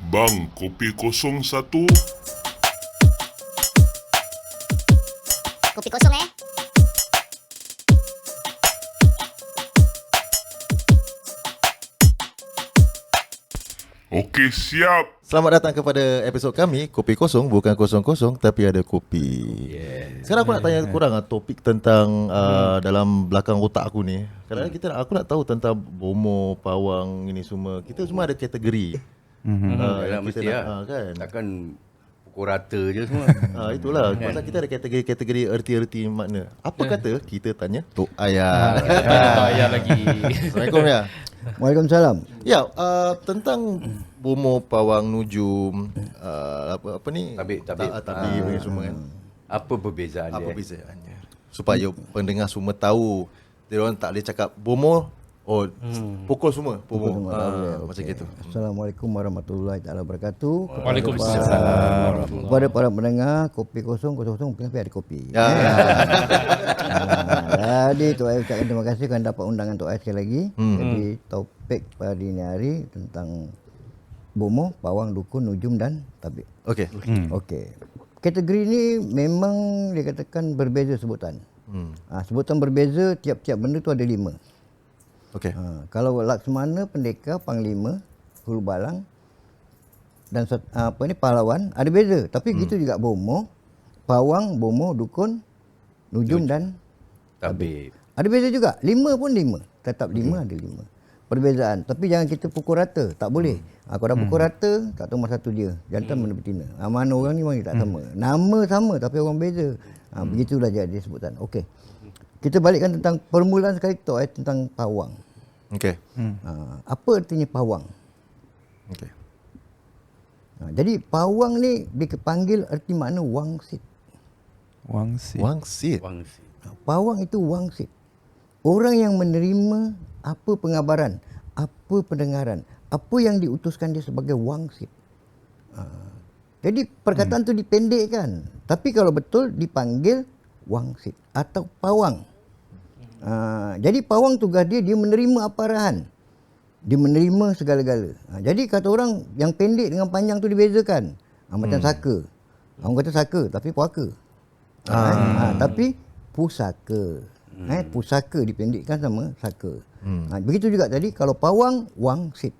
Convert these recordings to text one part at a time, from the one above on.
Bang, kopi 01. Kopi kosong Okey, siap. Selamat datang kepada episod kami Kopi Kosong, bukan kosong-kosong tapi ada kopi. Sekarang aku nak tanya korang topik tentang dalam belakang otak aku ni. Kadang-kadang aku nak tahu tentang bomo, pawang ini semua. Kita semua ada kategori. Yalah, mesti kita lah. kan. Takkan pukul rata je semua. Itulah pasal kita ada kategori-kategori erti-erti makna. Apa kata kita tanya Tok Ayah. Tak payah lagi. Assalamualaikum ya. Waalaikumsalam. Ya, tentang bomo, pawang, nujum, apa ni? Tabik. Tabik ni semua kan. Apa perbezaan Apa dia? bezanya? Supaya pendengar semua tahu. Dia orang tak boleh cakap bomo, pukul semua. Bomo. Macam gitu. Assalamualaikum warahmatullahi taala wabarakatuh. Waalaikumsalam. Kepada para pendengar, kopi kosong tapi ada kopi. Ya. Jadi Tok Ais ucapkan terima kasih kerana dapat undangan Tok Ais sekali lagi. Jadi topik pada ini hari tentang bomo, pawang, dukun, nujum dan tabik. Okey. Okey. Kategori ni memang dikatakan berbeza sebutan. Sebutan berbeza, tiap-tiap benda tu ada 5. Okey. Kalau Laksmana, Pendekar, Panglima, Hulu Balang dan pahlawan ada beza. Tapi gitu juga bomo, pawang, bomo, dukun, nujum dan Tabik. ada beza juga. 5 pun 5. Tetap 5 ada 5. Perbezaan. Tapi jangan kita pukul rata. Tak boleh. Kalau dah pukul rata, tak tahu masa satu dia. Jantan mana betina. Mana orang ni memang tak sama. Nama sama tapi orang beza. Begitulah dia sebutan. Okey. Kita balikkan tentang permulaan sekali tentang pawang. Okey. Apa artinya pawang? Okey. Jadi pawang ni dipanggil erti makna wangsit. Wangsit. Wangsit. Wangsit. Pawang itu wangsit. Orang yang menerima apa pengabaran, apa pendengaran, apa yang diutuskan dia sebagai wangsit. Jadi perkataan tu dipendekkan. Tapi kalau betul dipanggil wangsit atau pawang. Jadi pawang tugas dia menerima apa arahan. Dia menerima segala-gala. Jadi kata orang yang pendek dengan panjang tu dibezakan. Macam saka. Orang kata saka tapi puaka. Tapi pusaka. Pusaka dipendekkan sama saka. Begitu juga tadi kalau pawang, wangsit.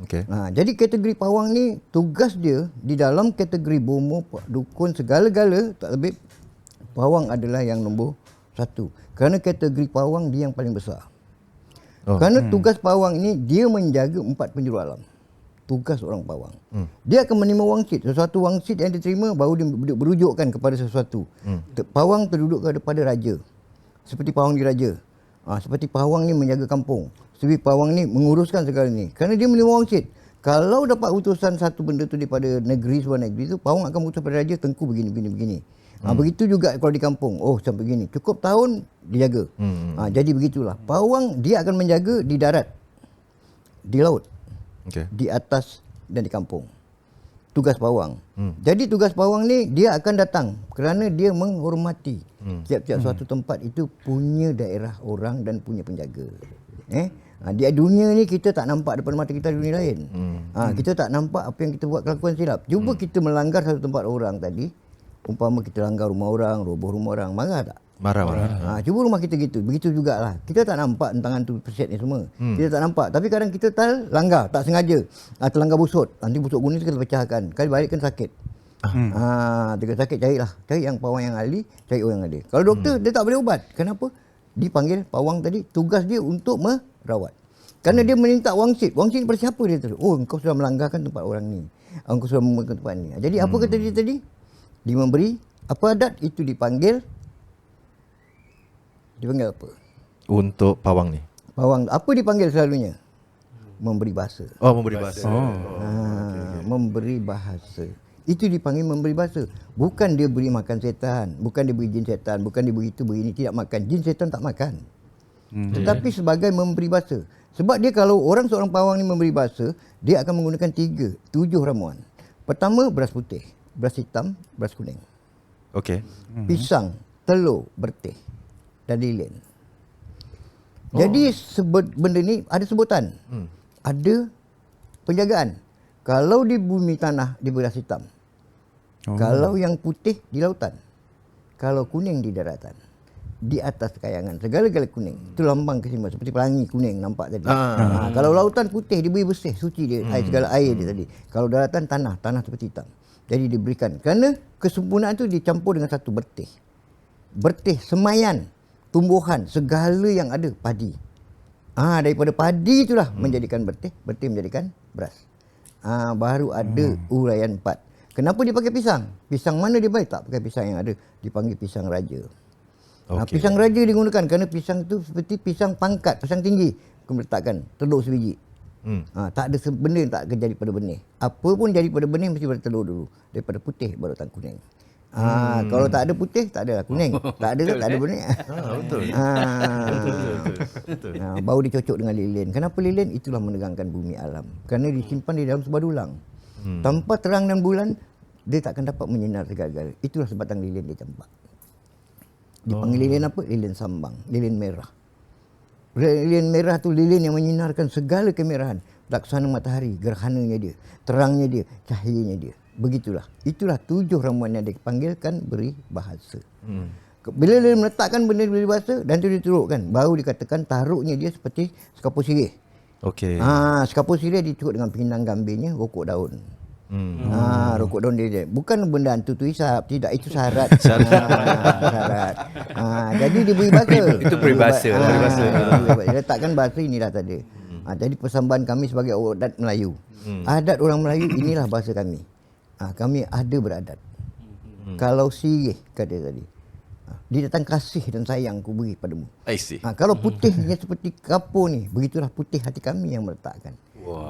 Okey. Jadi kategori pawang ni tugas dia di dalam kategori bomo, dukun, segala-gala tak lebih pawang adalah yang nombor 1. Kerana kategori pawang dia yang paling besar. Kerana tugas pawang ni dia menjaga 4 penjuru alam. Tugas orang pawang. Dia akan menerima wangsit. Sesuatu wangsit yang diterima baru dia berujukkan kepada sesuatu. Pawang terduduk kepada raja. Seperti pawang diraja. Seperti pawang ni menjaga kampung. Seperti pawang ni menguruskan segala ni. Kerana dia menerima wangsit. Kalau dapat utusan satu benda tu daripada negeri, sebuah negeri tu, pawang akan utus pada raja, tengku begini. Begitu juga kalau di kampung. Sampai begini. Cukup tahun dijaga. Jadi begitulah. Pawang dia akan menjaga di darat, di laut, di atas dan di kampung. Tugas pawang. Jadi tugas pawang ni dia akan datang kerana dia menghormati tiap-tiap suatu tempat itu punya daerah orang dan punya penjaga. Di dunia ni kita tak nampak depan mata kita dunia lain. Kita tak nampak apa yang kita buat kelakuan silap. Cuba kita melanggar satu tempat orang tadi. Umpama kita langgar rumah orang, roboh rumah orang, marah tak? Marah. Cuba rumah kita gitu. Begitu jugalah. Kita tak nampak tangan tu perset ni semua. Kita tak nampak. Tapi kadang kita langgar, tak sengaja. Terlanggar busut. Nanti busut kuning tu kita pecahkan. Kali balik kan sakit. Dia sakit, carilah. Cari yang pawang yang ahli, cari orang yang ahli. Kalau doktor, dia tak boleh ubat. Kenapa? Dipanggil pawang tadi, tugas dia untuk merawat. Kerana dia meminta wangsit. Wangsit daripada siapa dia tu? Engkau sudah melanggarkan tempat orang ni. Engkau sudah membuat tempat ni. Jadi apa kata dia tadi? Dia memberi apa adat itu dipanggil apa? Untuk pawang ni. Pawang apa dipanggil selalunya? Memberi bahasa. Memberi bahasa. Memberi bahasa. Itu dipanggil memberi bahasa. Bukan dia beri makan setan, bukan dia beri jin setan, bukan dia beri itu beri ini, tidak makan. Jin setan tak makan. Tetapi sebagai memberi bahasa. Sebab dia kalau seorang pawang ni memberi bahasa, dia akan menggunakan 7 ramuan. Pertama beras putih, beras hitam, beras kuning. Okey. Pisang, telur, berteh dan lilin. Jadi benda ni ada sebutan. Ada penjagaan. Kalau di bumi tanah di beras hitam. Kalau yang putih di lautan. Kalau kuning di daratan. Di atas kayangan segala-gala kuning. Itu lambang keseimbangan seperti pelangi kuning nampak tadi. Kalau lautan putih diberi bersih, suci dia, air segala air dia tadi. Kalau daratan tanah seperti hitam. Jadi diberikan kerana kesempurnaan itu dicampur dengan satu bertih. Bertih, semayan, tumbuhan, segala yang ada, padi. Daripada padi itulah menjadikan bertih menjadikan beras. Baru ada uraian 4. Kenapa dia pakai pisang? Pisang mana dia baik? Tak pakai pisang yang ada, dipanggil pisang raja. Pisang raja digunakan kerana pisang tu seperti pisang pangkat, pisang tinggi. Kau letakkan telur sebiji. Tak ada benda yang tak akan jadi pada benih. Apa pun jadi pada benih mesti pada telur dulu. Daripada putih baru tak kuning. Kalau tak ada putih, tak ada kuning. Tak ada tak ada benih. Betul. Baru dicocok dengan lilin. Kenapa lilin? Itulah menegangkan bumi alam. Kerana disimpan di dalam sebuah dulang. Tanpa terang dan bulan, dia tak akan dapat menyinar segala-gala. Itulah sebatang lilin dia campak. Dipanggil lilin apa? Lilin sambang. Lilin merah. Lilin merah tu lilin yang menyinarkan segala kemerahan. Laksana matahari, gerhananya dia, terangnya dia, cahayanya dia. Begitulah. Itulah 7 ramuan yang dipanggilkan beri bahasa. Bila dia meletakkan benda beri bahasa dan tu diturutkan, baru dikatakan taruhnya dia seperti sekapur sirih. Okey. Sekapur sirih diturut dengan pinggang gambirnya, rokok daun. Rokok daun dia. Bukan benda hantu tu hisap. Tidak, itu syarat. Syarat. Jadi dia beri bahasa. Itu beri bahasa. Dia letakkan bahasa inilah tadi. Jadi persambahan kami sebagai adat Melayu. Adat orang Melayu inilah bahasa kami. Kami ada beradat. Kalau sirih kata tadi. Dia datang kasih dan sayang ku beri padamu. I see. Kalau putihnya seperti kapur ni, begitulah putih hati kami yang meletakkan.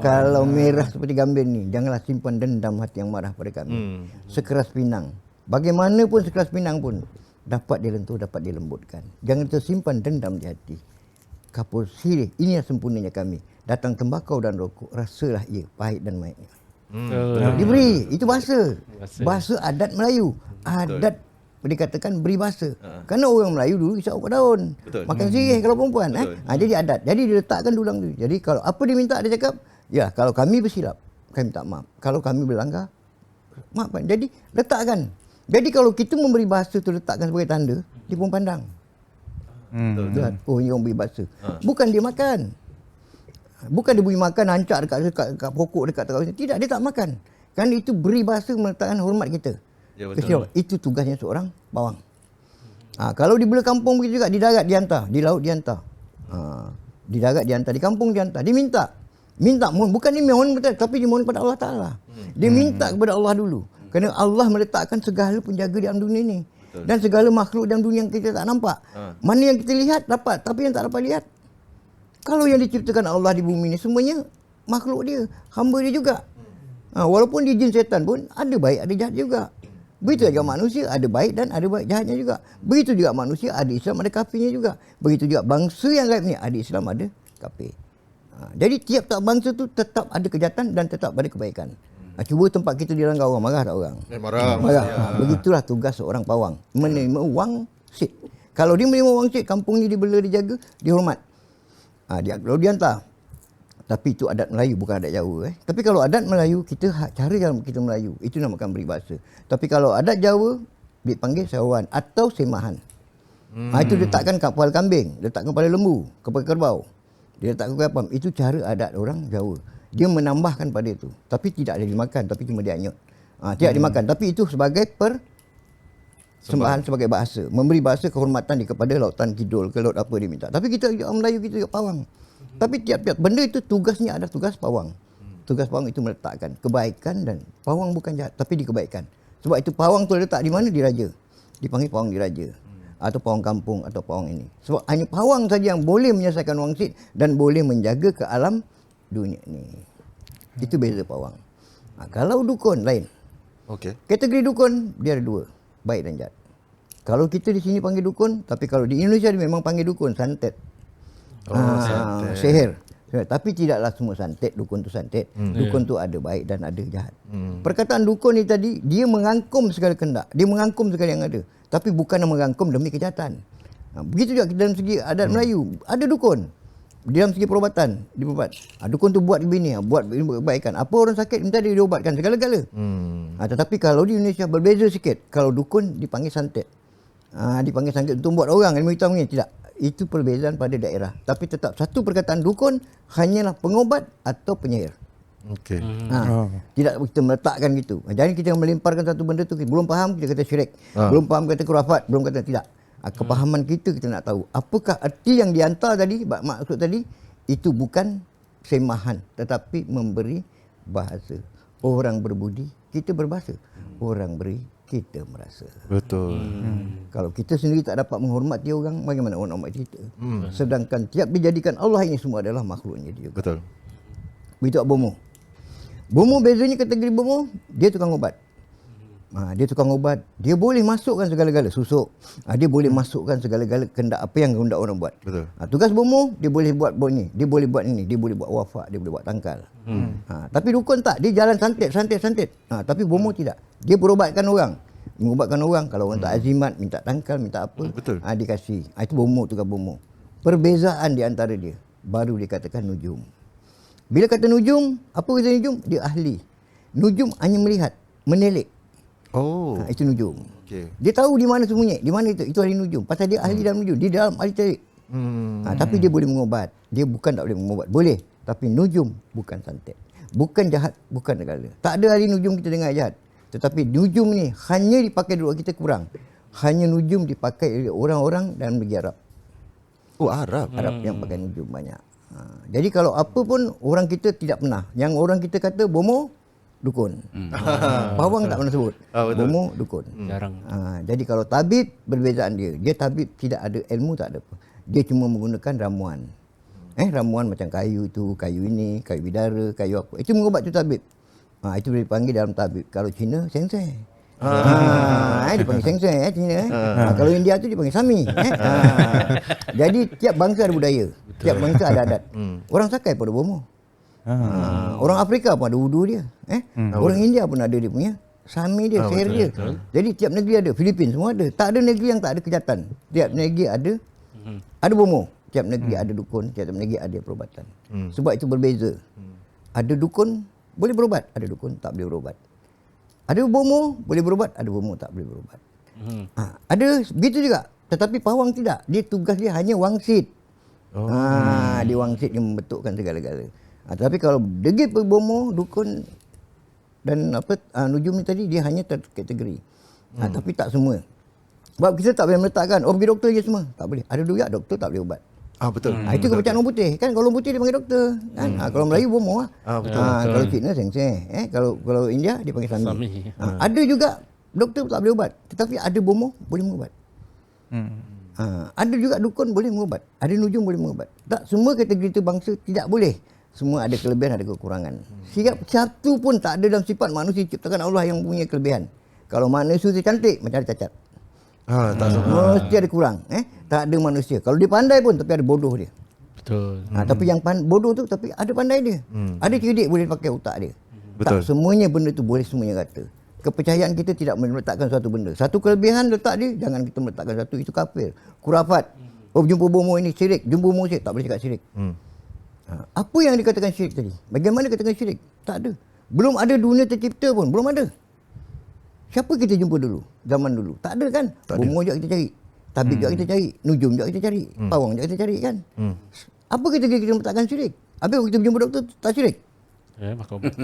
Kalau merah seperti gambir ni, janganlah simpan dendam hati yang marah pada kami. Sekeras pinang. Bagaimanapun sekeras pinang pun, dapat dilentuh, dapat dilembutkan. Jangan tersimpan dendam di hati. Kapur sirih, inilah sempurnanya kami. Datang tembakau dan rokok, rasalah ia pahit dan maitnya. Diberi, itu bahasa. Bahasa adat Melayu. Adat dikatakan beri bahasa. Kerana orang Melayu dulu isap rokok daun. Makan sirih kalau perempuan. Jadi adat. Jadi dia letakkan dulang tu. Jadi kalau apa dia minta, dia cakap, ya kalau kami bersilap, kami minta maaf. Kalau kami berlanggar, maafkan. Jadi letakkan. Jadi kalau kita memberi bahasa tu letakkan sebagai tanda, dia pun pandang. Oh, ini orang beri bahasa. Bukan dia makan. Bukan dia beri makan, hancak dekat pokok, dekat terang. Tidak, dia tak makan. Kerana itu beri bahasa meletakkan hormat kita. Ya, betul. Itu tugasnya seorang pawang. Kalau di belah kampung begitu juga, di darat dihantar, di laut dihantar. Di darat dihantar, di kampung dihantar. Dia minta mohon, bukan dia mohon betul, tapi dia mohon kepada Allah Taala. Dia minta kepada Allah dulu. Kerana Allah meletakkan segala penjaga di dalam dunia ni. Dan segala makhluk dalam dunia yang kita tak nampak. Mana yang kita lihat dapat, tapi yang tak dapat lihat. Kalau yang diciptakan Allah di bumi ni semuanya makhluk dia, hamba dia juga. Walaupun dia jin setan pun ada baik ada jahat juga. Begitu juga manusia, ada baik dan ada baik jahatnya juga. Begitu juga manusia, ada Islam ada kafirnya juga. Begitu juga bangsa yang gaib ni, ada Islam ada kafir. Jadi tiap-tiap bangsa tu tetap ada kejahatan dan tetap ada kebaikan. Cuba tempat kita dilanggar orang, marah tak orang? Marah. Begitulah tugas seorang pawang, menerima wangsit. Kalau dia menerima wangsit, kampung ni dibela, dijaga, dihormat. Kalau dia hantar. Tapi itu adat Melayu, bukan adat Jawa. Tapi kalau adat Melayu, cara yang kita Melayu, itu namakan beri bahasa. Tapi kalau adat Jawa, dipanggil seruan atau semahan. Itu letakkan kepala kambing, letakkan kepala lembu, kepala kerbau. Dia letakkan kepala apam. Itu cara adat orang Jawa. Dia menambahkan pada itu. Tapi tidak ada dimakan, tapi cuma dianyut. Tidak dimakan. Tapi itu sebagai sembahan, sebagai bahasa. Memberi bahasa kehormatan kepada lautan kidul, ke laut apa dia minta. Tapi kita orang Melayu, kita juga pawang. Tapi tiap-tiap benda itu tugasnya ada tugas pawang. Tugas pawang itu meletakkan kebaikan, dan pawang bukan jahat tapi dikebaikan. Sebab itu pawang tu letak di mana? Di raja. Dipanggil pawang diraja. Atau pawang kampung atau pawang ini. Sebab hanya pawang saja yang boleh menyelesaikan wangsit dan boleh menjaga ke alam dunia ni. Itu beza pawang. Kalau dukun lain. Kategori dukun dia ada 2, baik dan jahat. Kalau kita di sini panggil dukun, tapi kalau di Indonesia dia memang panggil dukun, santet. Sihir. Tapi tidaklah semua santet, dukun tu santet. Dukun tu ada baik dan ada jahat. Perkataan dukun ni tadi, dia mengangkum segala kehendak. Dia mengangkum segala yang ada. Tapi bukan mengangkum demi kejahatan. Begitu juga dalam segi adat Melayu. Ada dukun. Di dalam segi perubatan, dia berubat. Dukun tu buat begini, buat kebaikan. Apa orang sakit minta dia diobatkan segala-gala. Tetapi kalau di Indonesia berbeza sikit. Kalau dukun dipanggil santet. Dipanggil santet untuk buat orang ilmu hitam ni. Tidak. Itu perbezaan pada daerah. Tapi tetap satu perkataan dukun hanyalah pengobat atau penyihir. Okey. Tidak kita meletakkan gitu. Jadi kita melemparkan satu benda tu, belum faham kita kata syirik. Belum faham kata khurafat, belum kata tidak. Kepahaman kita nak tahu. Apakah arti yang dihantar tadi, maksud tadi, itu bukan semahan tetapi memberi bahasa. Orang berbudi, kita berbahasa. Orang beri, kita merasa. Betul. Kalau kita sendiri tak dapat menghormati orang, bagaimana orang nak kita? Sedangkan tiap dijadikan Allah ini semua adalah makhluknya dia. Betul. Begitu bomo. Bomo bezanya kategori bomo, dia tukang ubat. Dia tukang ubat, dia boleh masukkan segala-gala susuk. Dia boleh masukkan segala-gala kendak apa yang kendak orang buat. Betul. Tugas bomo, dia boleh buat ni, dia boleh buat ini, dia boleh buat wafak, dia boleh buat tangkal. Tapi dukun tak, dia jalan santet. Tapi bomo tidak. Dia berobatkan orang. Mengubatkan orang, kalau orang tak azimat, minta tangkal, minta apa, Betul. dikasih. Itu bomo, tugas bomo. Perbezaan di antara dia, baru dikatakan nujum. Bila kata nujum, apa kata nujum? Dia ahli. Nujum hanya melihat, menelik. Oh. Itu nujum. Okey. Dia tahu di mana sembunyi, di mana itu ahli nujum. Pasal dia ahli dalam nujum, dia dalam ahli tarik. Tapi dia boleh mengobat. Dia bukan tak boleh mengobat. Boleh. Tapi nujum bukan santet. Bukan jahat, bukan negara. Tak ada ahli nujum kita dengar jahat. Tetapi nujum ni hanya dipakai dulu kita kurang. Hanya nujum dipakai oleh orang-orang dalam negeri Arab. Oh, Arab. Arab yang pakai nujum banyak. Jadi kalau apa pun orang kita tidak pernah. Yang orang kita kata bomo, dukun. Pawang tak pernah sebut. Betul. Bomo, dukun. Jarang. Jadi kalau tabib, perbezaan dia. Dia tabib tidak ada ilmu, tak ada apa. Dia cuma menggunakan ramuan. Ramuan macam kayu tu, kayu ini, kayu bidara, kayu apa. Itu mengubat tu tabib. Itu boleh dipanggil dalam tabib. Kalau Cina, sensei. Dipanggil sensei Cina. Kalau India tu dipanggil sami. Jadi tiap bangsa ada budaya. Tiap bangsa ada adat. Orang Sakai pun ada bomo. Orang Afrika pun ada wudu dia. Orang India pun ada dia punya sami dia, sihir dia. Jadi tiap negeri ada. Filipin semua ada. Tak ada negeri yang tak ada kejahatan. Tiap negeri ada bomo. Tiap negeri ada dukun, tiap negeri ada perubatan. Sebab itu berbeza. Ada dukun boleh berubat, ada dukun tak boleh berubat. Ada bomo boleh berubat, ada bomo tak boleh berubat. Ada begitu juga. Tetapi pawang tidak. Dia tugas dia hanya wangsit. Dia wangsit, dia membentukkan segala-gala. Tapi kalau degi bomo, dukun dan nujum ni tadi, dia hanya terkategori. Tapi tak semua. Sebab kita tak boleh meletakkan, pergi doktor je semua. Tak boleh. Ada juga doktor tak boleh ubat. Betul. Itu kepercayaan orang putih. Kan kalau orang putih dia panggil doktor. Kan? Kalau Melayu bomo lah. Betul. Kalau Cina sensei. Kalau India dia panggil sami. Sami. Ada juga doktor tak boleh ubat. Tetapi ada bomo boleh mengubat. Ada juga dukun boleh mengubat. Ada nujum boleh mengubat. Tak semua kategori itu bangsa tidak boleh. Semua ada kelebihan, ada kekurangan. Satu pun tak ada dalam sifat manusia ciptakan Allah yang punya kelebihan. Kalau manusia cantik, macam ada cacat. Mesti ada kurang. Tak ada manusia. Kalau dia pandai pun, tapi ada bodoh dia. Betul. Tapi yang bodoh tu, tapi ada pandai dia. Ada cerdik, boleh pakai otak dia. Betul. Tak semuanya benda tu boleh semuanya rata. Kepercayaan kita tidak meletakkan satu benda. Satu kelebihan letak dia, jangan kita meletakkan satu, itu kafir. Khurafat. Jumpa bomo ini syirik. Jumpa bomo syirik. Tak boleh cakap syirik. Apa yang dikatakan syirik tadi? Bagaimana dikatakan syirik? Tak ada. Belum ada dunia tercipta pun. Belum ada. Siapa kita jumpa dulu? Zaman dulu. Tak ada kan? Bomo juga kita cari. Tabib juga kita cari. Nujum juga kita cari. Pawang juga kita cari kan? Apa kita meletakkan syirik? Habis kita jumpa doktor, tak syirik?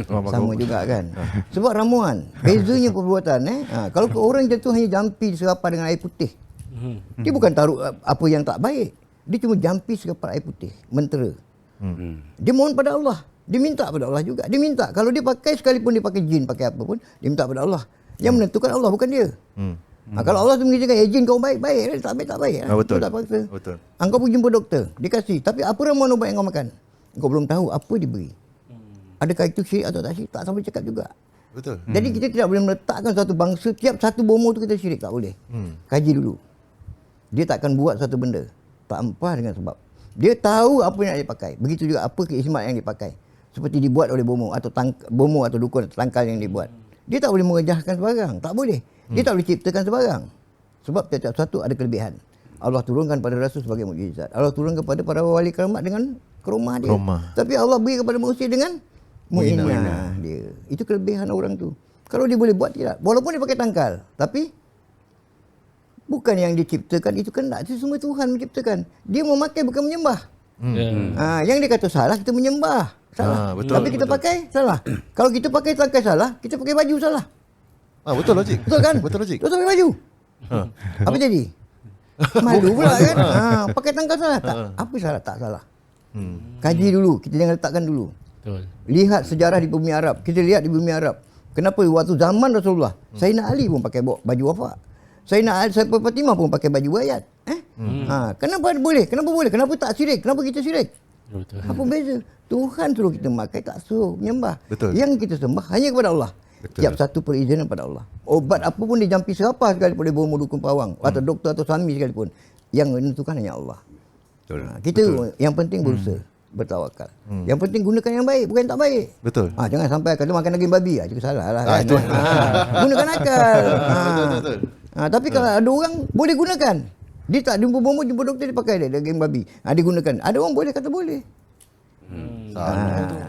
Sama juga kan? Sebab ramuan. Bezanya perbuatan. Kalau orang jatuh hanya jampi serapar dengan air putih. Dia bukan taruh apa yang tak baik. Dia cuma jampi serapar air putih. Mentera. Dia mohon pada Allah. Dia minta pada Allah juga. Dia minta. Kalau dia pakai sekalipun dia pakai jin, pakai apa pun, dia minta pada Allah. Yang menentukan Allah, bukan dia. Kalau Allah tu mengatakan, jin kau baik, tak baik, tak baik. Betul. Tak paksa. Betul. Engkau pergi jumpa doktor, dia kasih. Tapi apa ramuan ubat yang kau makan? Kau belum tahu apa diberi. Adakah itu syirik atau tak syirik? Tak sampai cakap juga. Betul. Jadi kita tidak boleh meletakkan satu bangsa, tiap satu bomo tu kita syirik. Tak boleh. Kaji dulu. Dia takkan buat satu benda tanpa dengan sebab. Dia tahu apa yang dia pakai. Begitu juga apa keismat yang dipakai. Seperti dibuat oleh bomo atau bomo atau dukun atau tangkal yang dibuat. Dia tak boleh merejahkan sebarang. Tak boleh. Dia tak boleh ciptakan sebarang. Sebab tiap-tiap satu ada kelebihan. Allah turunkan pada Rasul sebagai mukjizat. Allah turunkan kepada para wali keramat dengan keromah dia. Keromah. Tapi Allah beri kepada manusia dengan mu'inah dia. Itu kelebihan orang tu. Kalau dia boleh buat tidak. Walaupun dia pakai tangkal. Tapi bukan yang diciptakan itu kehendak. Itu semua Tuhan menciptakan. Dia memakai bukan menyembah. Yang dia kata salah, kita menyembah. Salah. Betul, Tapi kita pakai, salah. Kalau kita pakai tangkai salah, kita pakai baju salah. Betul logik. Betul kan? Betul logik. Betul pakai baju. Apa jadi? Malu pula kan? Pakai tangkai salah tak? Apa salah? Tak salah. Kaji dulu. Kita jangan letakkan dulu. Betul. Lihat sejarah di bumi Arab. Kita lihat di bumi Arab. Kenapa waktu zaman Rasulullah, Sayyidina Ali pun pakai baju wafak. Sayyidina Fatimah pun pakai baju bayat. Kenapa boleh? Kenapa boleh? Kenapa tak syirik? Kenapa kita syirik? Betul. Apa beza? Tuhan suruh kita makai, tak suruh menyembah. Betul. Yang kita sembah hanya kepada Allah. Betul. Tiap satu perizinan pada Allah. Obat apa pun dijampi siapa sekalipun, boleh bawa dukun pawang atau doktor atau suami sekalipun, yang menentukan hanya Allah. Betul. Kita yang penting berusaha, bertawakal. Yang penting gunakan yang baik, bukan yang tak baik. Betul. Jangan sampai kata makan daging babi, itu salah lah kan. Gunakan akal. Betul. Tapi kalau ada orang boleh gunakan. Dia tak jumpa bomo, jumpa doktor, dia pakai dia daging babi. Dia gunakan. Ada orang boleh kata boleh.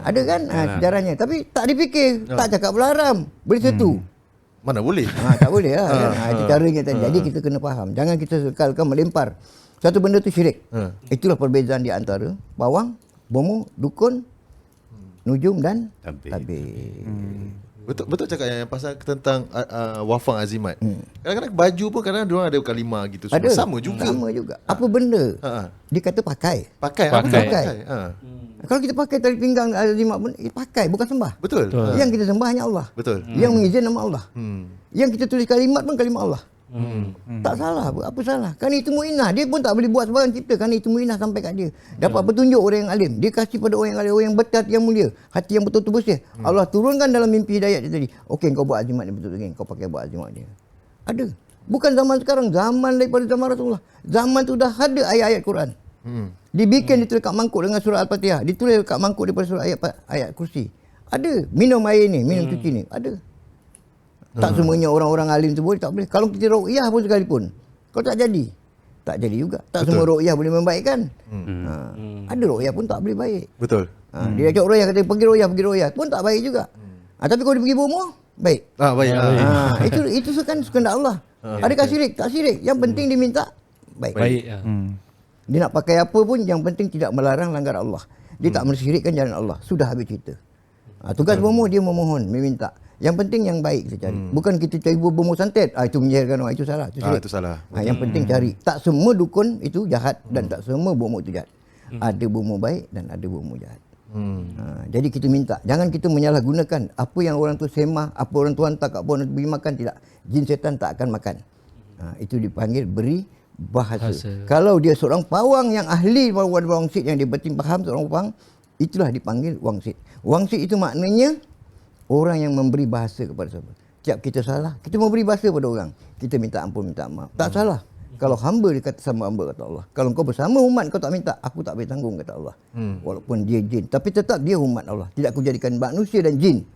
Ada kan sejarahnya. Tapi tak dipikir, tak cakap pula haram. Boleh setu. Mana boleh? Tak boleh lah. Itu caranya tadi. Jadi kita kena faham. Jangan kita sekalkan melempar. Satu benda tu syirik. Itulah perbezaan di antara pawang, bomo, dukun, nujum dan tabir. Betul cakap yang pasal tentang wafang azimat. Kadang-kadang baju pun kadang-kadang diorang ada kalimah gitu. Semua sama juga. Sama juga. Apa benda? Dia kata pakai. Pakai. Kalau kita pakai tali pinggang azimat pun, pakai, bukan sembah. Betul. Yang kita sembah hanya Allah. Betul. Yang mengizin nama Allah. Yang kita tulis kalimat pun kalimat Allah. Tak salah. Apa salah? Kerana itu mu'inah. Dia pun tak boleh buat sebarang cipta. Kerana itu mu'inah sampai kat dia. Dapat petunjuk orang yang alim. Dia kasih pada orang yang alim. Orang yang berhati yang mulia. Hati yang betul-betul bersih. Allah turunkan dalam mimpi hidayat dia tadi. Okey, kau buat azimat ni betul-betul. Kau pakai buat azimat dia. Ada. Bukan zaman sekarang. Zaman daripada zaman Rasulullah. Zaman tu dah ada ayat-ayat Quran. Dibikin ditulis kat mangkuk dengan surah Al-Fatihah. Ditulis kat mangkuk daripada surah ayat kursi. Ada. Minum air ni. Minum cuci ni. Ada. Tak semuanya orang-orang alim tu boleh, tak boleh. Kalau kita ruqyah pun sekalipun, kalau tak jadi, tak jadi juga. Tak semua ruqyah boleh membaikkan. Ada ruqyah pun tak boleh baik. Betul. Dia ajak ruqyah, kata pergi ruqyah pun tak baik juga. Tapi kalau dia pergi bomoh, baik. Baik. Itu kehendak Allah. Adakah syirik? Tak syirik. Yang penting diminta baik. Dia nak pakai apa pun, yang penting tidak melarang langgar Allah. Dia tak mensyirikkan jalan Allah. Sudah habis cerita. Tugas bomoh dia memohon, meminta. Yang penting yang baik kita cari. Bukan kita cari bomoh santet. Itu menyihirkan orang. Itu salah. Itu syirik. Itu salah. Yang penting cari. Tak semua dukun itu jahat dan tak semua bomoh itu jahat. Ada bomoh baik dan ada bomoh jahat. Jadi kita minta. Jangan kita menyalahgunakan apa yang orang tu semah, apa orang tu hantar kat orang tu beri makan. Tidak. Jin setan tak akan makan. Itu dipanggil beri bahasa. Kalau dia seorang pawang yang ahli wangsit, yang dia betul faham seorang pawang, itulah dipanggil wangsit. Wangsit itu maknanya orang yang memberi bahasa kepada siapa. Tiap kita salah, kita memberi bahasa pada orang. Kita minta ampun, minta maaf. Tak salah. Kalau hamba dia kata sama hamba, kata Allah. Kalau kau bersama umat kau tak minta, aku tak boleh tanggung, kata Allah. Walaupun dia jin, tapi tetap dia umat Allah. Tidak aku jadikan manusia dan jin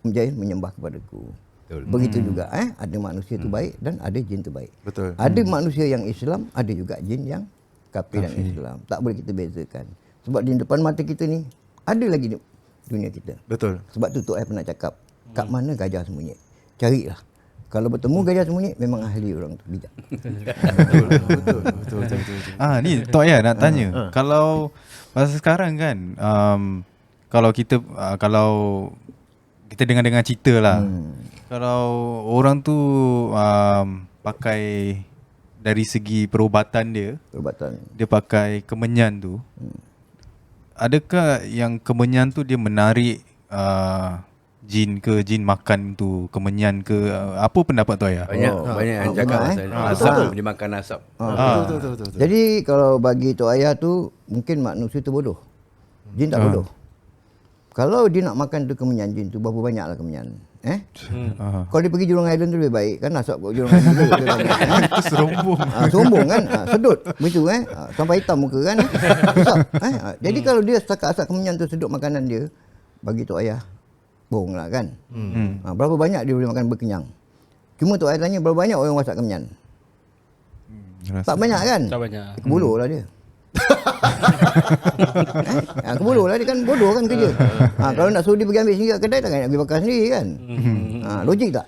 menjadi menyembah kepadaku. Betul. Begitu juga ada manusia tu baik dan ada jin tu baik. Betul. Ada manusia yang Islam, ada juga jin yang kafir dan Islam. Tak boleh kita bezakan. Sebab di depan mata kita ni ada lagi dunia kita. Betul. Sebab tu Tok pernah cakap, kat mana gajah sembunyi? Carilah. Kalau bertemu gajah sembunyi, memang ahli orang tu, bijak. Betul. Ni Tok Ayah nak tanya. Kalau masa sekarang kan, kalau kita dengar cerita lah. Kalau orang tu pakai dari segi perubatan dia, dia pakai kemenyan tu. Adakah yang kemenyan tu dia menarik jin ke, jin makan tu kemenyan ke? Apa pendapat tu Ayah? Banyak yang cakap asap, dia makan asap. Betul. Jadi kalau bagi Tok Ayah tu, mungkin manusia tu bodoh. Jin tak bodoh. Kalau dia nak makan tu kemenyan jin tu, berapa banyaklah kemenyan? Kalau dia pergi Jurong Island tu lebih baik kan, asap kat Jurong Island tu lebih banyak. Itu serombong. Sombong kan, sedut begitu sampai hitam muka kan. Jadi kalau dia setakat asap kemenyan tu sedut makanan dia, bagi Tok Ayah bohong lah kan. Berapa banyak dia boleh makan berkenyang? Cuma Tok Ayah tanya, berapa banyak orang masak kemenyan? Tak banyak kan? Tak banyak. Kebuluh lah dia. Kebuluh lah dia kan, bodoh kan kerja. Kalau nak suruh dia pergi ambil sendiri kat kedai, takkan nak pergi bakar sendiri kan? Logik tak?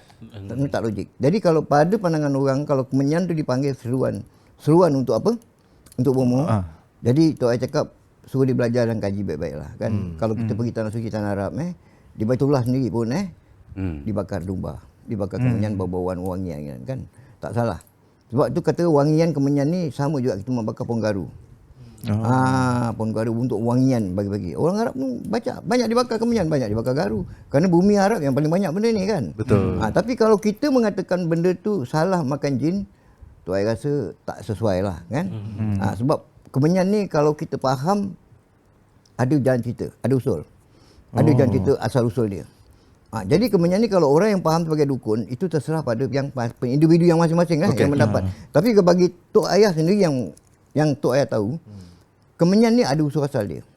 Tak logik. Jadi kalau pada pandangan orang, kalau kemenyan tu dipanggil seruan. Seruan untuk apa? Untuk bomoh. Jadi Tok Ai cakap suruh dia belajar dan kaji baik-baik lah kan. Kalau kita pergi tanah suci, tanah Arab di Baitullah sendiri pun dibakar domba, dibakar kemenyan, bau-bauan wangian kan. Tak salah. Sebab tu kata wangian kemenyan ni sama juga kita membakar pohon garu. Pohon garu untuk wangian bagi-bagi. Orang Arab pun banyak dibakar kemenyan, banyak dibakar garu. Kerana bumi Arab yang paling banyak benda ni kan. Betul. Tapi kalau kita mengatakan benda tu salah makan jin, tu saya rasa tak sesuai lah kan. Sebab kemenyan ni kalau kita faham, ada jalan cerita, ada usul. Ada jalan cerita asal usul dia. Jadi kemenyan ni kalau orang yang faham sebagai dukun, itu terserah pada yang individu yang masing-masing yang mendapat. Tapi bagi Tok Ayah sendiri yang Tok Ayah tahu, kemenyan ni ada usul asal dia.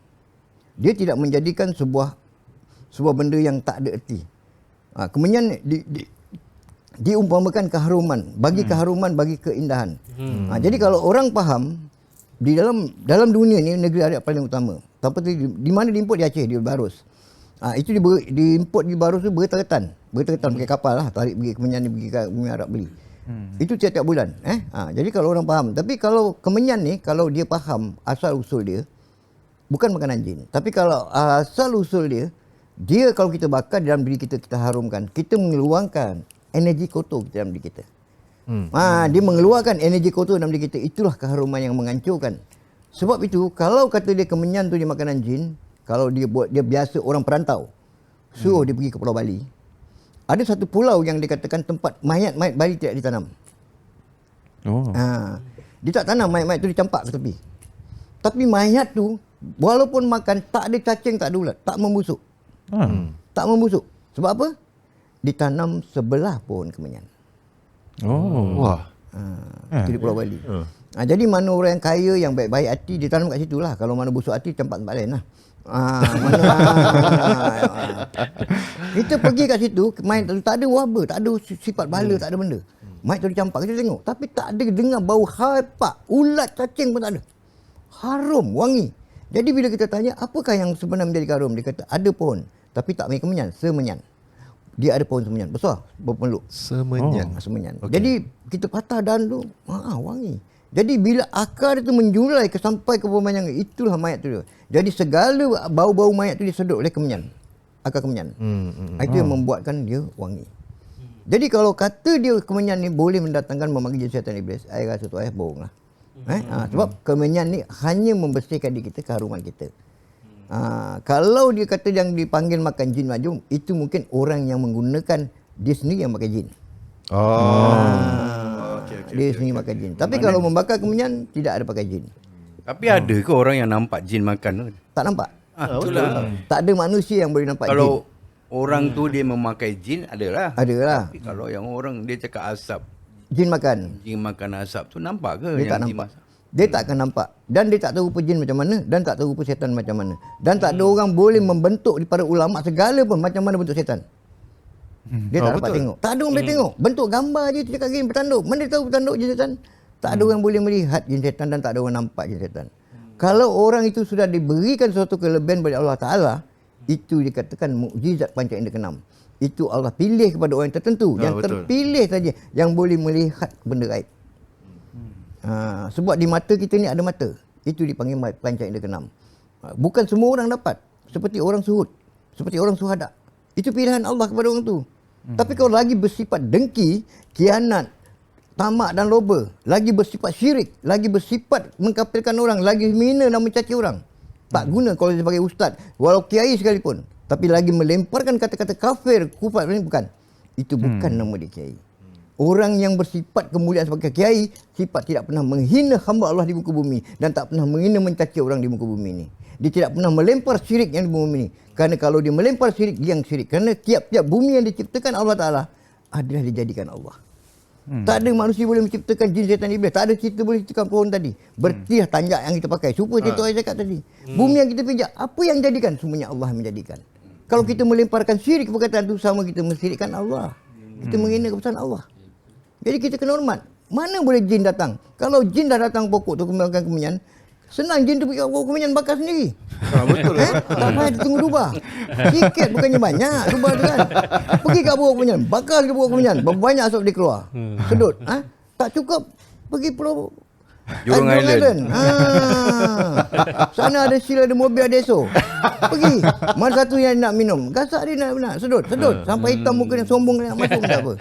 Dia tidak menjadikan sebuah benda yang tak ada erti. Kemenyan diumpamakan keharuman, bagi keharuman, bagi keindahan. Jadi kalau orang faham, di dalam dunia ni negeri Arab paling utama. Tapi di mana diimport? Di Aceh, di Barus. Itu diimport di Barus tu bertergetan pakai kapal lah, tarik pergi kemenyan ni pergi ke bumi Arab beli. Itu tiap-tiap bulan. Jadi kalau orang faham. Tapi kalau kemenyan ni, kalau dia faham asal usul dia, bukan makanan jin. Tapi kalau asal usul dia kalau kita bakar dalam diri kita, kita harumkan, kita mengeluarkan energi kotor dalam diri kita. Dia mengeluarkan energi kotor dalam diri kita. Itulah keharuman yang menghancurkan. Sebab itu kalau kata dia kemenyan tu dia makanan jin, kalau dia biasa orang perantau, suruh dia pergi ke Pulau Bali. Ada satu pulau yang dikatakan tempat mayat-mayat Bali tidak ditanam. Dia tak tanam mayat-mayat tu, dicampak ke tepi. Tapi mayat tu walaupun makan, tak ada cacing, tak ada ulat, tak membusuk. Tak membusuk. Sebab apa? Ditanam sebelah pohon kemenyan. Wah. Itu di Pulau Bali. Jadi mana orang yang kaya, yang baik-baik hati, dia tanam kat situ lah. Kalau mana busuk hati, tempat-tempat lain lah. Kita pergi kat situ, mayat tu tak ada waba, tak ada sifat bala, tak ada benda. Mayat tu dicampak, kita tengok. Tapi tak ada dengar bau hapak, ulat, cacing pun tak ada. Harum, wangi. Jadi bila kita tanya, apakah yang sebenarnya menjadi harum? Dia kata, ada pohon. Tapi tak main kemenyan, semenyan. Dia ada pohon semenyan, besar, berpeluk. Semenyan. Semenyan. Jadi kita patah daun tu, wangi. Jadi bila akar itu menjulai sampai ke pemanjangan, itulah mayat tu dia. Jadi segala bau-bau mayat tu disedut oleh kemenyan. Akar kemenyan. Itu yang membuatkan dia wangi. Jadi kalau kata dia kemenyan ni boleh mendatangkan memanggil jin syaitan iblis, saya rasa tu bohong lah. Sebab kemenyan ni hanya membersihkan diri kita, keharuman kita. Kalau dia kata yang dipanggil makan jin majum, itu mungkin orang yang menggunakan dia sendiri yang makan jin. Dia sendiri makan jin. Tapi kalau membakar kemenyan, tidak ada pakai jin. Tapi ada ke orang yang nampak jin makan tu? Tak nampak. Itulah. Tak ada manusia yang boleh nampak jin. Kalau orang tu dia memakai jin, adalah. Adalah. Tapi kalau yang orang dia cakap asap, Jin makan. jin makan asap tu, nampak ke Dia yang tak jin nampak. masak? Dia tak akan nampak. Dan dia tak tahu rupa jin macam mana. Dan tak tahu rupa setan macam mana. Dan tak ada orang boleh membentuk daripada ulama segala pun macam mana bentuk setan. Dia tak dapat tengok. Tak ada orang boleh tengok. Bentuk gambar je dia cakap gini bertanduk. Mana dia tahu bertanduk jin setan? Tak ada orang boleh melihat jin setan dan tak ada orang nampak jin setan. Kalau orang itu sudah diberikan suatu kelebihan dari Allah Ta'ala, itu dikatakan mukjizat panca indera keenam. Itu Allah pilih kepada orang yang tertentu. Yang terpilih saja yang boleh melihat benda gaib. Sebab di mata kita ni ada mata. Itu dipanggil panca indera keenam. Bukan semua orang dapat. Seperti orang suhud. Seperti orang suhada. Itu pilihan Allah kepada orang tu. Tapi kalau lagi bersifat dengki, khianat, tamak dan loba, lagi bersifat syirik, lagi bersifat mengkafirkan orang, lagi menghina dan mencaci orang, tak guna kalau sebagai ustaz, walau kiai sekalipun, tapi lagi melemparkan kata-kata kafir, kufar ini bukan. Itu bukan nama dia kiai. Orang yang bersifat kemuliaan sebagai kiai, sifat tidak pernah menghina hamba Allah di muka bumi dan tak pernah menghina mencaci orang di muka bumi ini. Dia tidak pernah melempar syirik yang di bumi ini. Kerana kalau dia melempar syirik, dia yang syirik. Kerana tiap-tiap bumi yang diciptakan Allah Ta'ala adalah dijadikan Allah. Tak ada manusia boleh menciptakan jin, setan, iblis. Tak ada kita boleh ciptakan pohon tadi. Bertiah tanjak yang kita pakai. Supaya kita cakap tadi. Bumi yang kita pijak, apa yang jadikan? Semuanya Allah yang menjadikan. Kalau kita melemparkan syirik perkataan itu, sama kita mensyirikkan Allah. Kita menghina kebesaran Allah. Jadi kita kena hormat. Mana boleh jin datang? Kalau jin dah datang pokok tu makan kemenyan, senang jin tu pergi pokok kemenyan bakar sendiri. Betul. Tak payah tunggu rubah. Sikit bukannya banyak rubah tu kan. Pergi kat pokok kemenyan, bakar ke pokok kemenyan, berapa banyak asap dia keluar. Sedut. Tak cukup, pergi pulau Jurong Island. Sana ada sil, ada mobil, ada eso. Pergi. Mana satu yang nak minum? Gasak dia nak sedut. Sampai hitam muka dia, sombong dia nak masuk tak apa.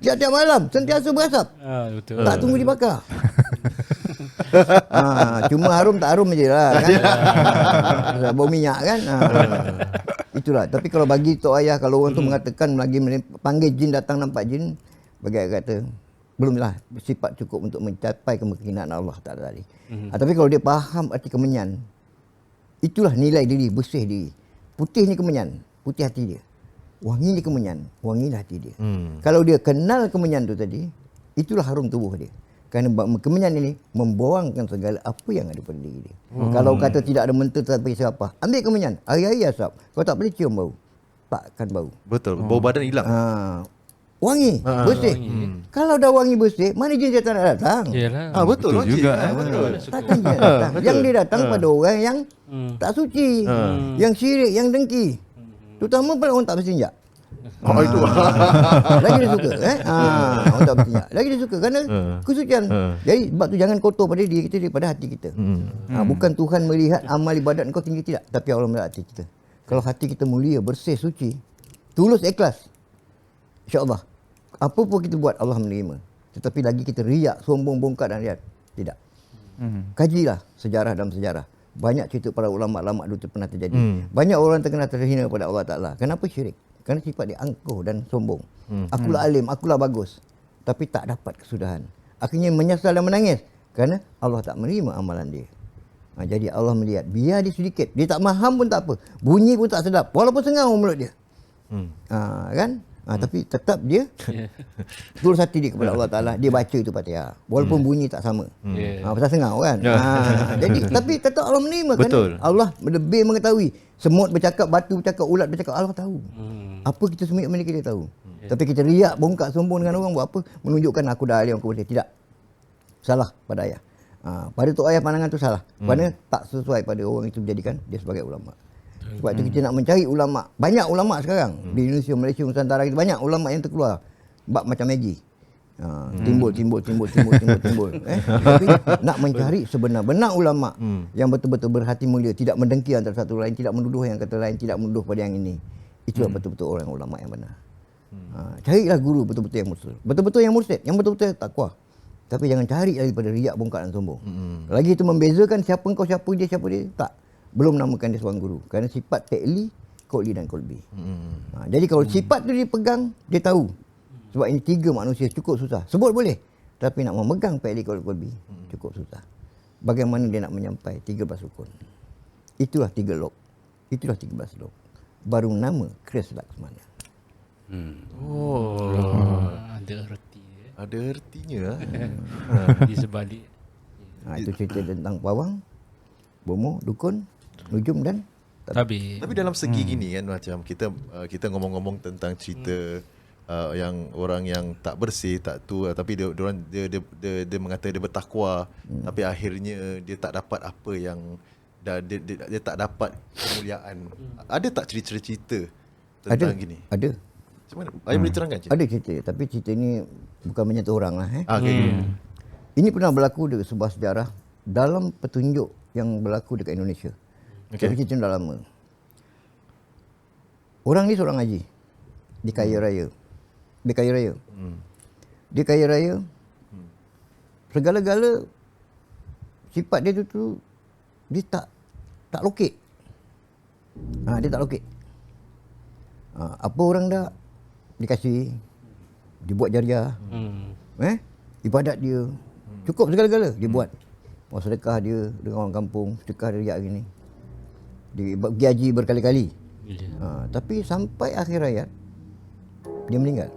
Tiap-tiap malam sentiasa berasap. Betul. Tak tunggu dibakar. Cuma harum tak harum je lah kan. Bau minyak kan. Itulah. Tapi kalau bagi tok ayah, kalau orang tu mengatakan lagi panggil jin datang nampak jin, bagi ayah kata belumlah bersifat cukup untuk mencapai kemungkinan Allah Ta'ala tadi. Tapi kalau dia faham arti kemenyan, itulah nilai diri, bersih diri. Putih ni kemenyan, putih hati dia. Wangi ni kemenyan, wangilah hati dia. Kalau dia kenal kemenyan tu tadi, itulah harum tubuh dia. Kerana kemenyan ini membuangkan segala apa yang ada pada diri dia. Kalau kata tidak ada mentah tapi siapa, ambil kemenyan, hari-hari asap. Kau tak boleh cium bau, takkan bau. Betul. Bau badan hilang. Wangi, bersih. Kalau dah wangi bersih, mana jin setan nak datang? Yalah. Betul juga. Betul. Takkan dia datang. Yang dia datang pada orang yang tak suci, yang syirik, yang dengki. Terutama pada orang tak bersinjak. Itu. Lagi dia suka orang tak bersinjak. Lagi dia suka kerana kesucian. Jadi sebab tu jangan kotor pada diri kita daripada hati kita. Bukan Tuhan melihat amal ibadat kau tinggi tidak, tapi Allah melihat hati kita. Kalau hati kita mulia, bersih, suci, tulus, ikhlas, insya-Allah apa pun kita buat Allah menerima. Tetapi lagi kita riak, sombong, bongkar dan riak, tidak. Kajilah sejarah dalam sejarah. Banyak cerita para ulama-ulama dulu pernah terjadi. Banyak orang terhina pada Allah Ta'ala. Kenapa syirik? Kerana sifat dia angkuh dan sombong. Akulah alim, akulah bagus. Tapi tak dapat kesudahan. Akhirnya menyesal dan menangis. Kerana Allah tak menerima amalan dia. Jadi Allah melihat, biar dia sedikit. Dia tak faham pun tak apa. Bunyi pun tak sedap. Walaupun sengau mulut dia. Kan? Tapi tetap dia tulus hati dia kepada Allah Ta'ala. Dia baca itu Fatihah walaupun bunyi tak sama. Pasal sengau kan. Jadi tapi tetap Allah menerima. Betul. Kan? Allah lebih mengetahui. Semut bercakap, batu bercakap, ulat bercakap, Allah tahu. Apa kita sembunyi mana kita tahu. Tapi kita riak, bongkak, sombong dengan orang buat apa? Menunjukkan aku dah alim, aku boleh. Tidak. Salah pada ayah. Pada tok ayah pandangan tu salah. Kerana tak sesuai pada orang itu menjadikan dia sebagai ulama. Sebab itu kita nak mencari ulama. Banyak ulama sekarang di Indonesia, Malaysia, Nusantara kita banyak ulama yang terkeluar. Bab macam Maggi. Timbul. Tapi nak mencari sebenar-benar ulama yang betul-betul berhati mulia, tidak mendengki antara satu lain, tidak menuduh yang kata lain, tidak menuduh pada yang ini. Itulah betul-betul orang ulama yang benar. Carilah guru betul-betul yang mursyid. Betul-betul yang mursyid, yang betul-betul takwa. Tapi jangan cari daripada riak, bongkar dan sombong. Lagi itu membezakan siapa kau, siapa dia, tak. Belum namakan dia seorang guru. Kerana sifat te'li, qawli dan qalbi. Jadi kalau sifat tu dia pegang, dia tahu. Sebab ini 3 manusia cukup susah. Sebut boleh. Tapi nak memegang te'li, qawli, qalbi cukup susah. Bagaimana dia nak menyampai 13 rukun. Itulah 3 lok. Itulah 13 lok. Baru nama Chris Laksmana. Ada erti. Ada ertinya. Di sebalik. Itu cerita tentang pawang, bomoh, dukun, nujum dan Tabir. Tapi dalam segi gini kan, macam kita ngomong-ngomong tentang cerita yang orang yang tak bersih, tak tu, tapi dia mengatakan dia bertakwa, tapi akhirnya dia tak dapat apa yang dia tak dapat kemuliaan. Ada tak cerita-cerita tentang gini? Ada. Macam mana? Ayah boleh terangkan? Ada cerita, tapi cerita ni bukan menyentuh orang lah. Okay. Ini pernah berlaku di sebuah sejarah dalam petunjuk yang berlaku dekat Indonesia. Tapi cerita ni dah lama. Orang ni seorang haji di Kaya Raya. Di Kaya Raya. Di Kaya Raya, segala-gala sifat dia tu dia tak lokek. Dia tak lokek. Apa orang dah dikasih, dibuat jariah. Ibadat dia cukup segala-gala dia buat. Sedekah dia dengan orang kampung, sedekah dia hari ni. Dia pergi haji berkali-kali. Tapi sampai akhir hayat dia meninggal.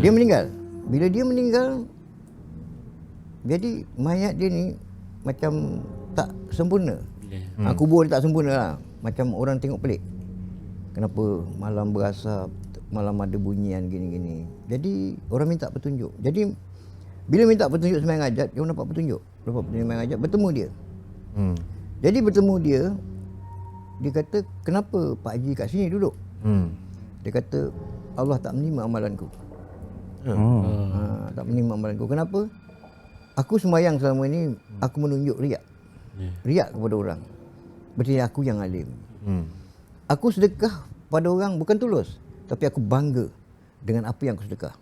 Dia meninggal. Bila dia meninggal, jadi mayat dia ni macam tak sempurna. Kubur dia tak sempurna lah. Macam orang tengok pelik. Kenapa malam berasap, malam ada bunyian gini-gini. Jadi orang minta petunjuk. Jadi bila minta petunjuk sembahyang hajat, dia dapat petunjuk. Dapat petunjuk sembahyang hajat, bertemu dia. Jadi bertemu dia, dia kata, kenapa Pak Haji kat sini duduk? Dia kata, Allah tak menerima amalanku. Tak menerima amalanku. Kenapa? Aku sembahyang selama ni, aku menunjuk riak. Riak kepada orang. Berarti aku yang alim. Aku sedekah pada orang bukan tulus, tapi aku bangga dengan apa yang aku sedekah.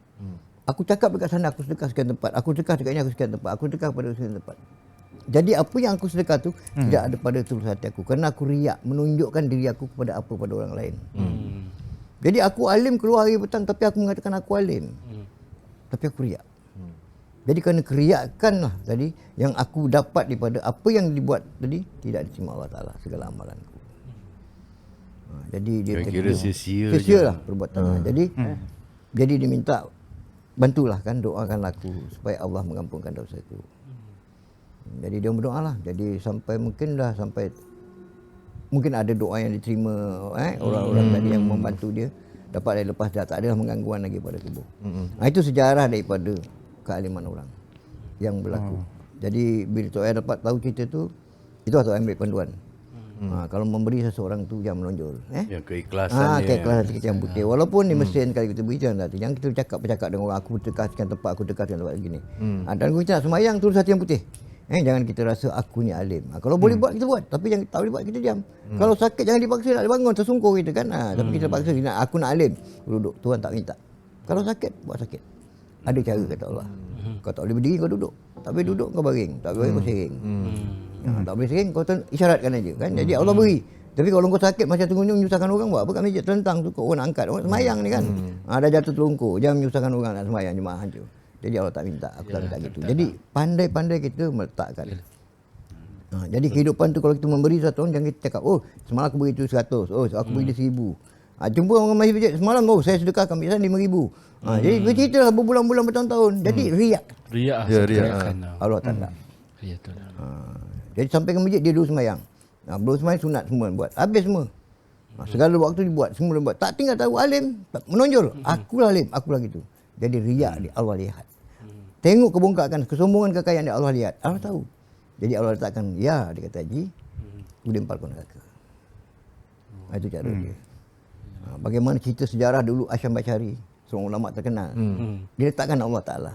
Aku cakap dekat sana, aku sedekah sekian tempat. Aku sedekah dekat ni, aku sekian tempat. Aku sedekah pada sekian tempat. Jadi apa yang aku sedekah tu tidak ada pada tulus hati aku. Kerana aku riak, menunjukkan diri aku kepada apa pada orang lain. Jadi aku alim keluar hari petang, tapi aku mengatakan aku alim. Tapi aku riak. Jadi kerana keriakan lah tadi, yang aku dapat daripada apa yang dibuat tadi, tidak diterima Allah Ta'ala segala amalanku. Jadi dia Kira-kira sia-sia sia lah perbuatan. Jadi dia minta, bantulah kan, doakan aku supaya Allah mengampunkan dosaku. Jadi dia berdoa lah. Jadi sampai mungkin ada doa yang diterima orang-orang tadi yang membantu dia, dapat lepas dah tak ada menggangguan lagi pada tubuh. Itu sejarah daripada kealiman orang yang berlaku. Jadi bila Tok Ayah dapat tahu cerita tu, itu Tok Ayah ambil panduan. Kalau memberi seseorang tu jangan menonjol. Yang keikhlasan dia. Keikhlasan kita yang putih. Walaupun di mesin kali kita beri jangan yang kita bercakap dengan orang, aku bertekah sekian tempat, aku tekah sekian tempat begini. Dan kita nak semayang tulis hati yang putih. Jangan kita rasa aku ni alim. Kalau boleh buat kita buat, tapi yang tak boleh buat kita diam. Kalau sakit jangan dipaksa nak bangun, tersungkur kita kan. Tapi kita paksa aku nak alim, duduk. Tuhan tak minta. Kalau sakit, buat sakit. Ada cara kata Allah. Kau tak boleh berdiri, kau duduk. Tak boleh duduk, kau baring. Tak boleh kau sering. Tak boleh sering, kau isyaratkan aja kan. Jadi Allah beri. Tapi kalau kau sakit macam tunggu-tunggu menyusahkan orang, buat apa kat meja terlentang tu, kau nak angkat. Orang semayang ni kan. Dah jatuh terlungkur, jangan menyusahkan orang nak semayang jemaah hancur. Jadi Allah tak minta, aku tak minta gitu. Jadi pandai-pandai kita meletakkan. Jadi kehidupan tu kalau kita memberi satu orang, jangan kita cakap, oh semalam aku beri tu 100, oh aku beri dia 1000. Jumpa orang masih bercakap, semalam saya sedekahkan biasa 5,000. Jadi bercerita lah berbulan-bulan bertahun-tahun. Jadi riak. Riak. Allah tak nak. Ya tu lah. Jadi sampai ke masjid dia dulu semayang. Belum semayang sunat semua buat. Habis semua. Segala waktu dibuat, semua dibuat. Tak tinggal tahu alim, menonjol. Akulah alim, akulah gitu. Jadi riak dia Allah lihat. Tengok kebongkakan, kesombongan, kekayaan dia Allah lihat. Allah tahu. Jadi Allah letakkan, ya dia kata Haji, boleh empal kau neraka. Itu cara dia. Bagaimana cerita sejarah dulu Asyam Bashari, seorang ulama terkenal. Dia letakkan Allah Ta'ala.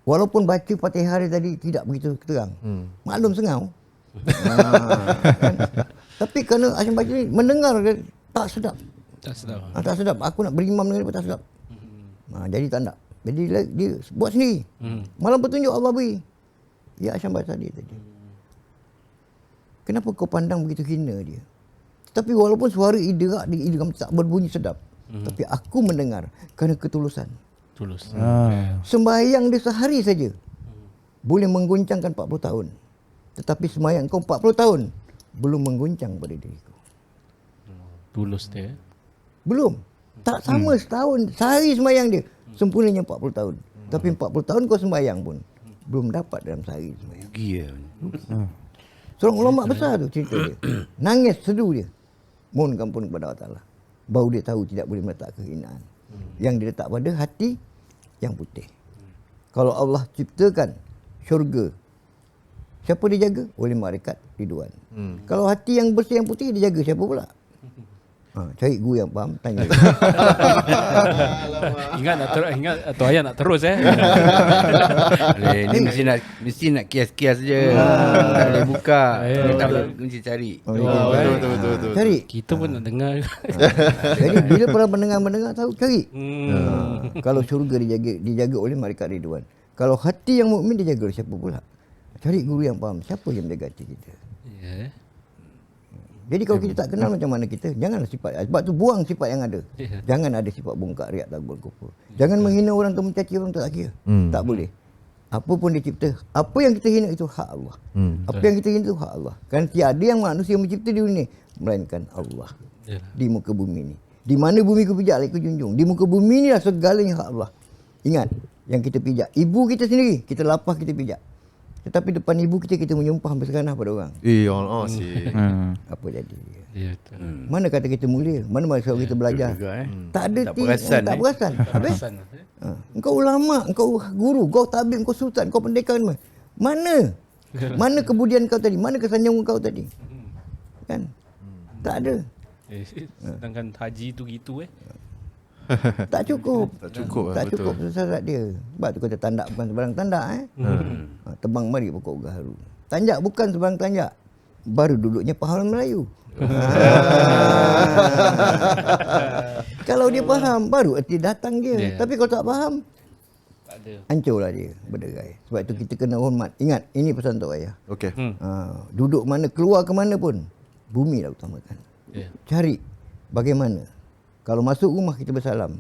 Walaupun baca Fatihah hari tadi tidak begitu terang. Maklum sengau. Kan? Tapi kerana Asyam Bashari mendengar tak sedap. Tak sedap. Aku nak berimam dengan dia tak sedap. Jadi tak nak. Jadi dia buat sendiri. Malam petunjuk Allah beri. Ya Asyam Bashari tadi. Kenapa kau pandang begitu hina dia? Tapi walaupun suara idrak tak berbunyi sedap, tapi aku mendengar kerana ketulusan. Tulus. Sembahyang dia sehari saja boleh mengguncangkan 40 tahun. Tetapi sembahyang kau 40 tahun belum mengguncang pada diriku. Tulus dia. Belum. Tak sama setahun. Sehari sembahyang dia sempurnanya 40 tahun. Tapi 40 tahun kau sembahyang pun belum dapat dalam sehari sembahyang. Seorang ulama besar tu cerita dia. Nangis sedu dia. Mohon ampun kepada Allah Ta'ala. Baru dia tahu tidak boleh meletak kehinaan. Yang dia letak pada hati yang putih. Kalau Allah ciptakan syurga, siapa dia jaga? Oleh malaikat Ridwan. Kalau hati yang bersih yang putih dia jaga siapa pula? Cari guru yang faham, tanya. Ingat Tok Ayah nak terus Ni mesti nak kias-kias je. Tak boleh buka. Tak boleh mesti cari. Betul. Cari. Kita pun nak dengar. Jadi bila para pendengar tahu cari. Kalau syurga dijaga oleh malaikat Ridwan. Kalau hati yang mukmin dijaga oleh siapa pula? Cari guru yang faham. Siapa yang menjaga hati kita? Ya. Jadi kalau kita tak kenal macam mana kita, janganlah sifat. Sebab tu buang sifat yang ada. Jangan ada sifat bongkak, riak, takbur, kufur. Jangan menghina orang atau mencaci orang tak kira. Tak boleh. Apa pun dia cipta, apa yang kita hina itu hak Allah. Apa yang kita hina itu hak Allah. Kan tiada yang manusia mencipta di dunia melainkan Allah. Di muka bumi ini. Di mana bumi ku pijak, aku junjung. Di muka bumi inilah segalanya hak Allah. Ingat, yang kita pijak, ibu kita sendiri, kita lapar, kita pijak. Tetapi depan ibu kita menyumpah berseganah pada orang. Si. Apa jadi? Ya, betul. Mana kata kita mulia? Mana masa kita belajar? Tak ada Tak perasan, tak perasan. Habis? Engkau ulama, engkau guru, kau tabib, engkau sultan, kau pendekar mana? Mana kemudian kau tadi? Mana kesanjungan kau tadi? Kan? Tak ada. Sedangkan haji tu gitu Tak cukup. Tak betul. cukup syarat dia. Sebab tu kata tandak bukan sebarang tandak Tebang mari pokok gaharu. Tanjak bukan sebarang tanjak. Baru duduknya pahlawan Melayu. Kalau dia faham baru erti datang dia. Tapi kalau tak faham tak ada. hancurlah dia berderai. Sebab itu kita kena hormat. Ingat, ini pesan Tok Ayah. Okey. Duduk mana, keluar ke mana pun, bumi lah utamakan. Cari bagaimana. Kalau masuk rumah kita bersalam.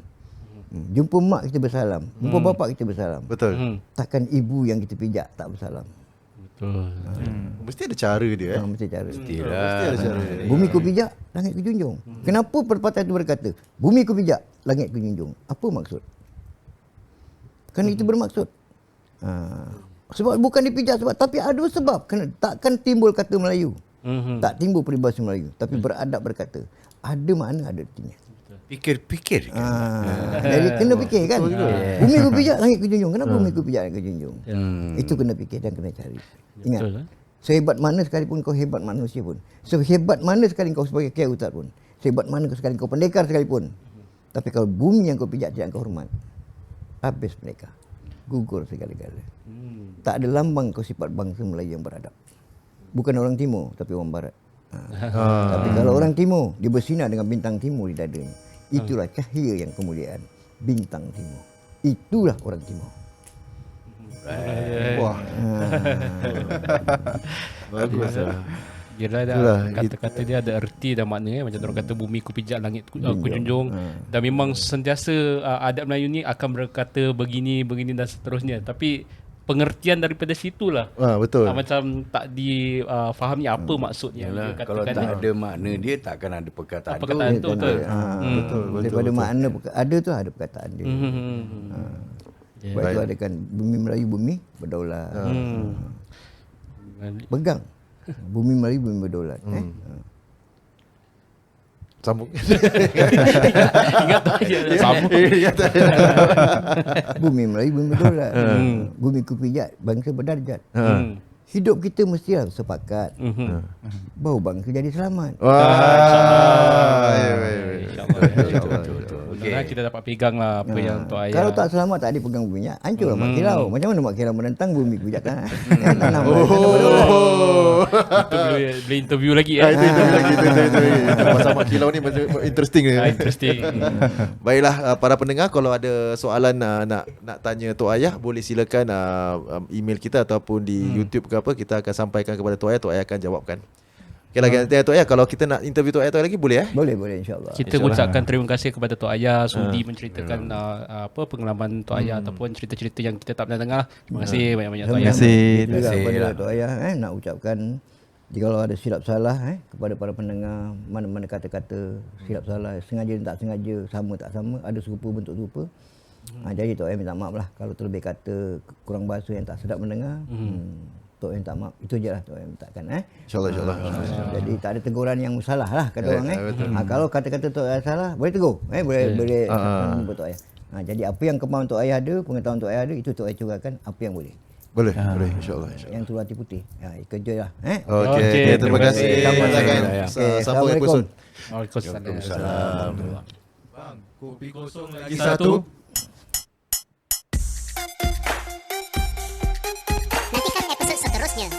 Jumpa mak kita bersalam. Jumpa bapak kita bersalam. Betul. Takkan ibu yang kita pijak tak bersalam. Betul. Mesti ada cara dia Mesti cara. Mesti ada cara dia. Bumi ku pijak, langit ku junjung. Kenapa perpatah itu berkata, bumi ku pijak, langit ku junjung? Apa maksud? Kan itu bermaksud. Sebab bukan dipijak sebab, tapi ada sebab. Takkan timbul kata Melayu. Tak timbul peribahasa Melayu. Tapi beradab berkata. Ada makna, ada artinya. Fikir-fikir. Jadi kena fikir kan. Bumi ku pijak, langit ku junjung. Kenapa bumi ku pijak, langit ku junjung? Itu kena fikir dan kena cari. Ingat. Betul, Sehebat mana sekalipun kau hebat manusia pun. Sehebat mana sekali kau sebagai kiai ustaz pun. Sehebat mana sekali kau pendekar sekalipun. Tapi kalau bumi yang kau pijak tidak kau hormat, habis mereka. Gugur segala-gala. Tak ada lambang kau sifat bangsa Melayu yang beradab. Bukan orang timur tapi orang barat. Tapi kalau orang timur, dia bersinar dengan bintang timur di dadanya. Itulah cahaya yang kemuliaan. Bintang timur. Itulah orang timur. Wah. Bagus lah. Kira dah kata-kata dia ada erti dan makna macam orang kata bumi ku pijak langit ku junjung. Dan memang sentiasa adab Melayu ni akan berkata begini dan seterusnya. Tapi pengertian daripada situlah. Betul. Macam tak difahami apa maksudnya. Yalah, kalau tak ada makna dia takkan ada perkataan tu. Perkataan tu betul. Betul. Daripada makna ada tu ada perkataan dia. Sebab itu ada kan bumi Melayu bumi berdaulat. Pegang. Bumi Melayu bumi berdaulat. Sambung. Ingat tak je sambung. Bumi Melayu bumi berdaulat. Bumi ku pijak bangsa berdarjat. Hidup kita mestilah sepakat. Baru bangsa jadi selamat. InsyaAllah. Betul. Kita dapat pegang lah apa yang Tok Ayah. Kalau tak selamat tak dipegang bumi, hancur lah Mak Kirau. Macam mana Mak Kirau menentang bumi ku pijak kan? Tanam. Itu boleh interview lagi Itu interview lagi. Pasal Mak Kilau ni interesting. Interesting. Baiklah para pendengar, kalau ada soalan nak tanya Tok Ayah, boleh silakan email kita ataupun di YouTube ke apa, kita akan sampaikan kepada Tok Ayah. Tok Ayah akan jawabkan. Okay lagi nanti Tok Ayah, kalau kita nak interview Tok Ayah lagi boleh Boleh insya-Allah. Kita ucapkan terima kasih kepada Tok Ayah sudi menceritakan pengalaman Tok Ayah ataupun cerita-cerita yang kita tak pernah dengar. Terima kasih banyak-banyak Tok Ayah. Terima kasih kepada Tok Ayah nak ucapkan jikalau ada silap salah kepada para pendengar, mana-mana kata-kata silap salah, sengaja dan tak sengaja, sama tak sama, ada serupa bentuk serupa. Jadi Tok Ayah minta maaf lah kalau terlebih kata kurang bahasa yang tak sedap mendengar. Tok Ayah minta maaf. Itu je lah Tok Ayah mintakan. InsyaAllah. Jadi tak ada teguran yang salah lah kata orang. Kalau kata-kata Tok Ayah salah, boleh tegur. Boleh jumpa Tok Ayah. Jadi apa yang kemauan Tok Ayah ada, pengetahuan Tok Ayah ada, itu Tok Ayah curahkan apa yang boleh. Boleh insyaAllah. Yang tu hati putih. Kerja lah. Okey, terima kasih. Assalamualaikum. Waalaikumsalam. Bang, kopi kosong Lagi satu. Nantikan episod seterusnya.